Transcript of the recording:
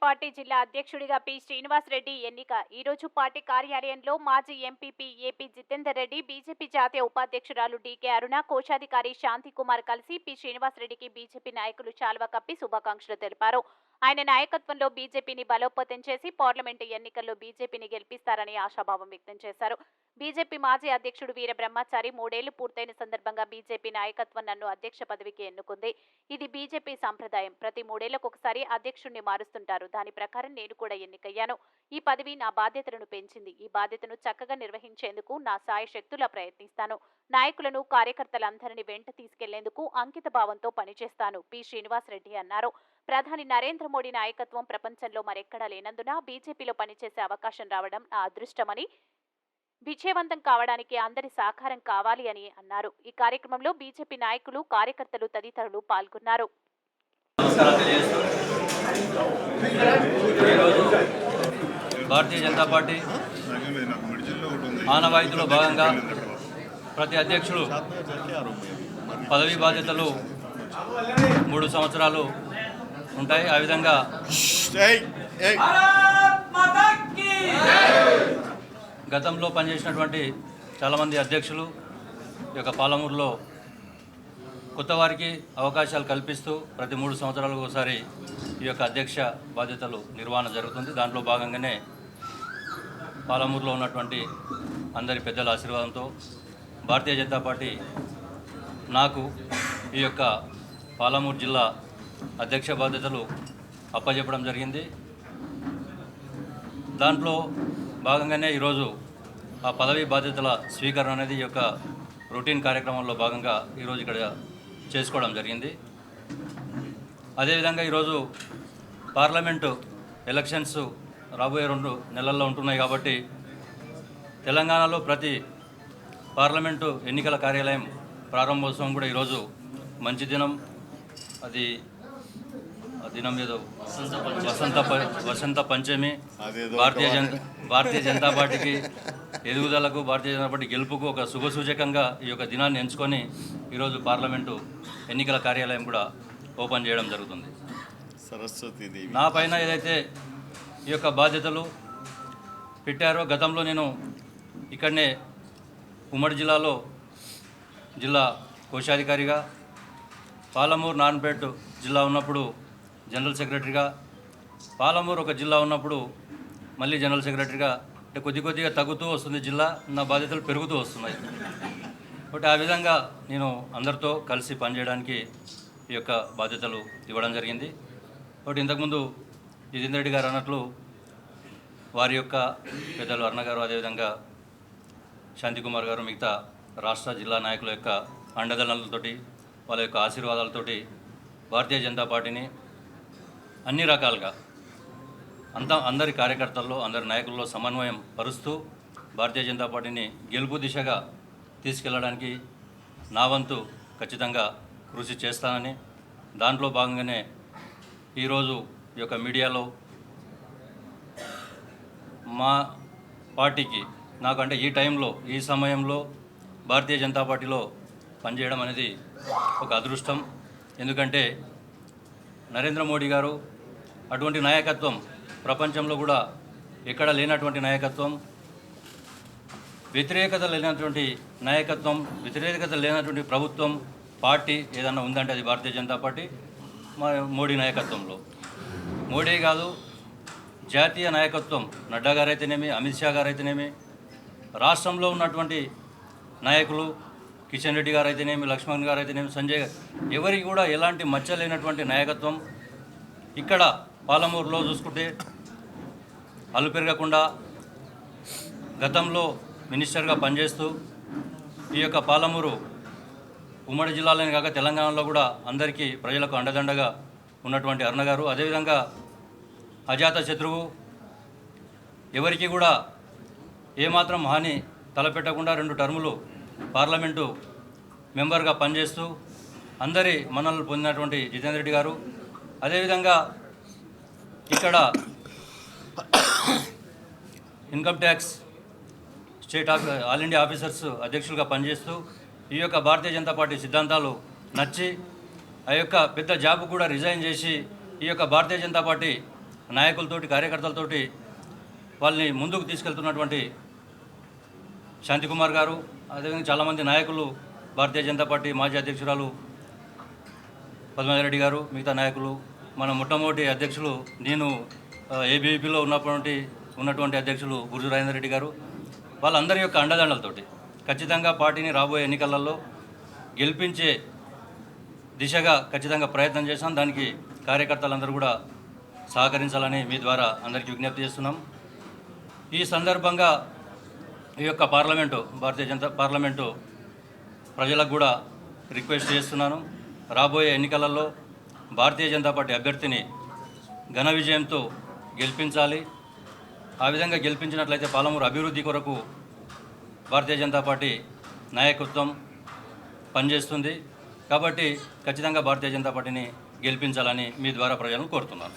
Party జిల్లా అధ్యక్షుడిగా P Srinivas Reddy ఎన్నిక. ఈ రోజు పార్టీ కార్యాలయంలో మాజీ MPP AP Jithender Reddy, BJP జాతీయ ఉపాధ్యక్షురాలు డీకే అరుణ, కోశాధికారి శాంతి కుమార్ కలిసి పి శ్రీనివాస్ రెడ్డికి బీజేపీ నాయకులు శాలువా కప్పి శుభాకాంక్షలు తెలిపారు. ఆయన నాయకత్వంలో బీజేపీని బలోపేతం చేసి పార్లమెంటు ఎన్నికల్లో బీజేపీని గెలిపిస్తారని ఆశాభావం వ్యక్తం చేశారు. బీజేపీ మాజీ అధ్యక్షుడు వీర బ్రహ్మచారి 3 ఏళ్లు పూర్తయిన సందర్భంగా బీజేపీ నాయకత్వం నన్ను అధ్యక్ష పదవికి ఎన్నుకుంది. ఇది బీజేపీ సంప్రదాయం. ప్రతి 3 ఏళ్లకు ఒకసారి అధ్యక్షుడిని మారుస్తుంటారు. దాని ప్రకారం నేను కూడా ఎన్నికయ్యాను. ఈ పదవి నా బాధ్యతలను పెంచింది. ఈ బాధ్యతను చక్కగా నిర్వహించేందుకు నా సాయశక్తులా ప్రయత్నిస్తాను. నాయకులను, కార్యకర్తలందరినీ వెంట తీసుకెళ్లేందుకు అంకిత భావంతో పనిచేస్తాను. పి శ్రీనివాస్ రెడ్డి అన్నారు. ప్రధాని నరేంద్ర మోడీ నాయకత్వం ప్రపంచంలో మరెక్కడా లేనందున బీజేపీలో పనిచేసే అవకాశం రావడం నా అదృష్టమని, విజయవంతం కావడానికి అందరి సహకారం కావాలి అని అన్నారు. ఈ కార్యక్రమంలో బీజేపీ నాయకులు, కార్యకర్తలు తదితరులు పాల్గొన్నారు. భారతీయ జనతా పార్టీ ఆనవాయితీలో భాగంగా ప్రతి అధ్యక్షులు పదవీ బాధ్యతలు 3 సంవత్సరాలు ఉంటాయి. ఆ విధంగా గతంలో పనిచేసినటువంటి చాలామంది అధ్యక్షులు ఈ యొక్క పాలమూరులో కొత్త వారికి అవకాశాలు కల్పిస్తూ ప్రతి 3 సంవత్సరాలకు ఒకసారి ఈ యొక్క అధ్యక్ష బాధ్యతలు నిర్వహణ జరుగుతుంది. దాంట్లో భాగంగానే పాలమూరులో ఉన్నటువంటి అందరి పెద్దల ఆశీర్వాదంతో భారతీయ జనతా పార్టీ నాకు ఈ యొక్క పాలమూరు జిల్లా అధ్యక్ష బాధ్యతలు అప్పచెప్పడం జరిగింది. దాంట్లో భాగంగానే ఈరోజు ఆ పదవీ బాధ్యతల స్వీకరణ అనేది ఈ యొక్క రొటీన్ కార్యక్రమంలో భాగంగా ఈరోజు ఇక్కడ చేసుకోవడం జరిగింది. అదేవిధంగా ఈరోజు పార్లమెంటు ఎలక్షన్స్ రాబోయే 2 నెలల్లో ఉంటున్నాయి కాబట్టి తెలంగాణలో ప్రతి పార్లమెంటు ఎన్నికల కార్యాలయం ప్రారంభోత్సవం కూడా ఈరోజు మంచి దినం. అది దినం ఏదో వసంత పంచమి. భారతీయ జనతా పార్టీకి ఎదుగుదలకు, భారతీయ జనతా పార్టీ గెలుపుకు ఒక శుభసూచకంగా ఈ యొక్క దినాన్ని ఎంచుకొని ఈరోజు పార్లమెంటు ఎన్నికల కార్యాలయం కూడా ఓపెన్ చేయడం జరుగుతుంది. సరస్వతీదేవి నా పైన ఏదైతే ఈ యొక్క బాధ్యతలు పెట్టారో, గతంలో నేను ఇక్కడనే ఉమ్మడి జిల్లాలో జిల్లా కోశాధికారిగా, పాలమూరు నారాయణపేట జిల్లా ఉన్నప్పుడు జనరల్ సెక్రటరీగా, పాలమూరు ఒక జిల్లా ఉన్నప్పుడు మళ్ళీ జనరల్ సెక్రటరీగా, అంటే కొద్దిగా తగ్గుతూ వస్తుంది జిల్లా, నా బాధ్యతలు పెరుగుతూ వస్తున్నాయి. కాబట్టి ఆ విధంగా నేను అందరితో కలిసి పనిచేయడానికి ఈ యొక్క బాధ్యతలు ఇవ్వడం జరిగింది. కాబట్టి ఇంతకుముందు జితేందర్ రెడ్డి గారు అన్నట్లు వారి యొక్క పెద్దలు అరుణ గారు, అదేవిధంగా శాంతి కుమార్ గారు, మిగతా రాష్ట్ర జిల్లా నాయకుల యొక్క అండదండలతోటి, వాళ్ళ యొక్క ఆశీర్వాదాలతోటి భారతీయ జనతా పార్టీని అన్ని రకాలుగా అందరి కార్యకర్తల్లో, అందరి నాయకుల్లో సమన్వయం పరుస్తూ భారతీయ జనతా పార్టీని గెలుపు దిశగా తీసుకెళ్లడానికి నా వంతు ఖచ్చితంగా కృషి చేస్తానని, దాంట్లో భాగంగానే ఈరోజు ఈ యొక్క మీడియాలో మా పార్టీకి నాకంటే ఈ టైంలో, ఈ సమయంలో భారతీయ జనతా పార్టీలో పనిచేయడం అనేది ఒక అదృష్టం. ఎందుకంటే నరేంద్ర మోడీ గారు అటువంటి నాయకత్వం ప్రపంచంలో కూడా ఎక్కడ లేనటువంటి నాయకత్వం, వ్యతిరేకత లేనటువంటి నాయకత్వం, వ్యతిరేకత లేనటువంటి ప్రభుత్వం, పార్టీ ఏదన్నా ఉందంటే అది భారతీయ జనతా పార్టీ. మోడీ నాయకత్వంలో, మోడీ కాదు జాతీయ నాయకత్వం, నడ్డా గారు అయితేనేమి, అమిత్ షా గారు అయితేనేమి, రాష్ట్రంలో ఉన్నటువంటి నాయకులు కిషన్ రెడ్డి గారు అయితేనేమి, లక్ష్మణ్ గారు అయితేనేమి, సంజయ్ గారు, ఎవరికి కూడా ఎలాంటి మచ్చ లేనటువంటి నాయకత్వం. ఇక్కడ పాలమూరులో చూసుకుంటే అల్లు పెరగకుండా గతంలో మినిస్టర్గా పనిచేస్తూ ఈ యొక్క పాలమూరు ఉమ్మడి జిల్లాలోనే కాక తెలంగాణలో కూడా అందరికీ ప్రజలకు అండదండగా ఉన్నటువంటి అరుణ గారు, అదేవిధంగా అజాత శత్రువు, ఎవరికి కూడా ఏమాత్రం హాని తలపెట్టకుండా 2 టర్ములు పార్లమెంటు మెంబర్గా పనిచేస్తూ అందరి మన్ననలు పొందినటువంటి జితేందర్ రెడ్డి గారు, అదేవిధంగా ఇక్కడ income tax state all India officers అధ్యక్షులుగా పనిచేస్తూ ఈ యొక్క భారతీయ జనతా పార్టీ సిద్ధాంతాలు నచ్చి ఆ యొక్క పెద్ద జాబ్ కూడా రిజైన్ చేసి ఈ యొక్క భారతీయ జనతా పార్టీ నాయకులతోటి కార్యకర్తలతోటి వాళ్ళని ముందుకు తీసుకెళ్తున్నటువంటి శాంతికుమార్ గారు, అదేవిధంగా చాలామంది నాయకులు, భారతీయ జనతా పార్టీ మాజీ అధ్యక్షురాలు పద్మారెడ్డి గారు, మిగతా నాయకులు, మన మొట్టమొదటి అధ్యక్షులు నేను ఏబీవీపీలో ఉన్నటువంటి అధ్యక్షులు గురుజు రాజేందర్ రెడ్డి గారు, వాళ్ళందరి యొక్క అండదండలతోటి ఖచ్చితంగా పార్టీని రాబోయే ఎన్నికలలో గెలిపించే దిశగా ఖచ్చితంగా ప్రయత్నం చేశాం. దానికి కార్యకర్తలందరూ కూడా సహకరించాలని మీ ద్వారా అందరికీ విజ్ఞప్తి చేస్తున్నాం. ఈ సందర్భంగా ఈ యొక్క భారతీయ జనతా పార్లమెంటు ప్రజలకు కూడా రిక్వెస్ట్ చేస్తున్నాను. రాబోయే ఎన్నికలలో భారతీయ జనతా పార్టీ అభ్యర్థిని ఘన విజయంతో గెలిపించాలి. ఆ విధంగా గెలిపించినట్లయితే పాలమూరు అభివృద్ధి కొరకు భారతీయ జనతా పార్టీ నాయకత్వం పనిచేస్తుంది. కాబట్టి ఖచ్చితంగా భారతీయ జనతా పార్టీని గెలిపించాలని మీ ద్వారా ప్రజలను కోరుతున్నాను.